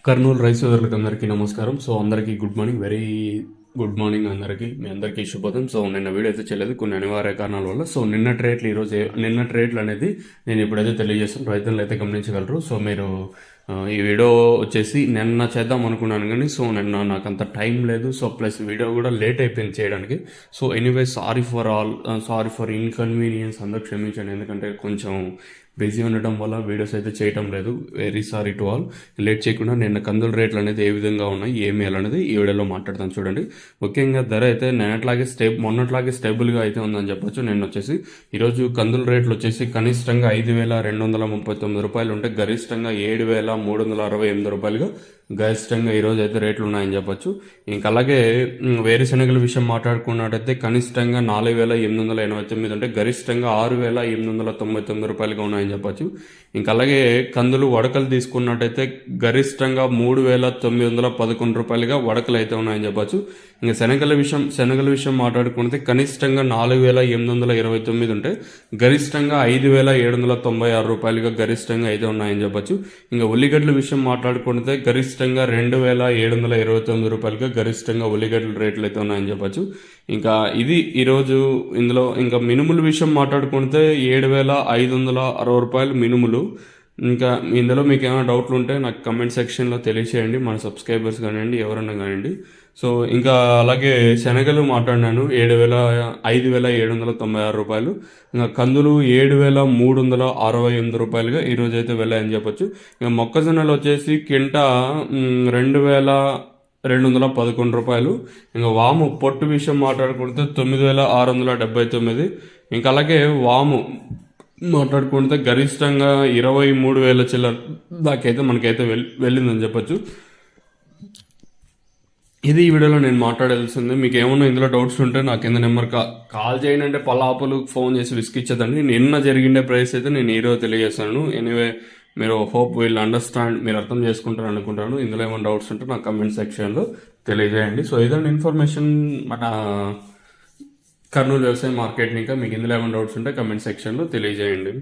Kurnool rice సోదరులకు అందరికీ నమస్కారం. సో అందరికీ good morning, very good morning అందరికీ. మీ అందరికీ శుభోదయం. సో నిన్న వీడియో అయితే చేయలేదు కొన్ని అనివార్య కారణాల వల్ల. సో నిన్నటి రేట్లు అనేది నేను ఇప్పుడైతే తెలియజేస్తాను, రైతులు అయితే గమనించగలరు. సో మీరు ఈ వీడియో వచ్చేసి నిన్న చేద్దాం అనుకున్నాను కానీ సో నిన్న నాకు అంత టైం లేదు. సో ప్లస్ వీడియో కూడా లేట్ అయిపోయింది చేయడానికి. So anyway sorry for inconvenience, అందరూ క్షమించండి. ఎందుకంటే కొంచెం బిజీ ఉండటం వల్ల వీడియోస్ అయితే చేయటం లేదు. Very sorry to all. Late చేయకుండా నిన్న కందుల రేట్లు అనేది ఏ విధంగా ఉన్నాయి, ఏమి అనేది ఈ వీడియోలో మాట్లాడతాను చూడండి. ముఖ్యంగా ధర అయితే మొన్నట్లాగే స్టేబుల్గా అయితే ఉందని చెప్పొచ్చు. నిన్న వచ్చేసి ఈరోజు కందుల రేట్లు వచ్చేసి కనిష్టంగా 5,239 రూపాయలు ఉంటే గరిష్టంగా 7,368 రూపాయలుగా గరిష్టంగా ఈరోజు అయితే రేట్లు ఉన్నాయని చెప్పొచ్చు. ఇంకా అలాగే వేరుశనగల విషయం మాట్లాడుకున్నట్టయితే కనిష్టంగా 4,889 అంటే గరిష్టంగా 6,899 రూపాయలుగా ఉన్నాయని చెప్పొచ్చు. ఇంకా అలాగే కందులు వడకలు తీసుకున్నట్టయితే గరిష్టంగా 3,911 రూపాయలుగా వడకలు అయితే ఉన్నాయని చెప్పొచ్చు. ఇంకా శనగల విషయం మాట్లాడుకుంటే కనిష్టంగా 4,829 ఉంటే గరిష్టంగా 5,796 రూపాయలుగా గరిష్టంగా అయితే ఉన్నాయని చెప్పొచ్చు. ఇంకా ఉల్లిగడ్డల విషయం మాట్లాడుకుంటే గరిష్టంగా 2,729 రూపాయలుగా గరిష్టంగా ఉల్లిగడ్డల రేట్లు అయితే ఉన్నాయని చెప్పొచ్చు. ఇంకా ఇది ఈరోజు ఇందులో ఇంకా మినుముల విషయం మాట్లాడుకుంటే 7,560 రూపాయలు మినుములు. ఇంకా ఇందులో మీకు ఏమైనా డౌట్లు ఉంటే నాకు కమెంట్ సెక్షన్లో తెలియచేయండి, మన సబ్స్క్రైబర్స్ కానివ్వండి, ఎవరన్నా కానివ్వండి. సో ఇంకా అలాగే శనగలు మాట్లాడినాను 5,796 రూపాయలు. ఇంకా కందులు 7,368 రూపాయలుగా ఈరోజు అయితే వెళ్ళాయని చెప్పొచ్చు. ఇంకా మొక్కజొన్నలు వచ్చేసి కింట 2,211 రూపాయలు. ఇంకా వాము పొట్టు విషయం మాట్లాడుకుంటే 9,679. ఇంకా అలాగే వాము మాట్లాడుకుంటే గరిష్టంగా 23,000 చిల్లర దాకైతే మనకైతే వెళ్ళిందని చెప్పొచ్చు. ఇది ఈ వీడియోలో నేను మాట్లాడాల్సింది. మీకు ఏమన్నా ఇందులో డౌట్స్ ఉంటే నాకు కింద నెంబర్ కాల్ చేయండి, అంటే పలాపులు ఫోన్ చేసి విసిగిచ్చేదండి. నిన్న జరిగిండే ప్రైస్ అయితే నేను ఈరోజు తెలియజేస్తాను. ఎనీవే మీరు హోప్ విల్ అండర్స్టాండ్, మీరు అర్థం చేసుకుంటారు అనుకుంటాను. ఇందులో ఏమైనా డౌట్స్ ఉంటే నాకు కమెంట్ సెక్షన్లో తెలియజేయండి. సో ఏదైనా ఇన్ఫర్మేషన్ మన కర్నూలు వ్యవసాయ మార్కెట్, ఇంకా మీకు ఇందులో ఏమైనా డౌట్స్ ఉంటే కమెంట్ సెక్షన్లో తెలియజేయండి.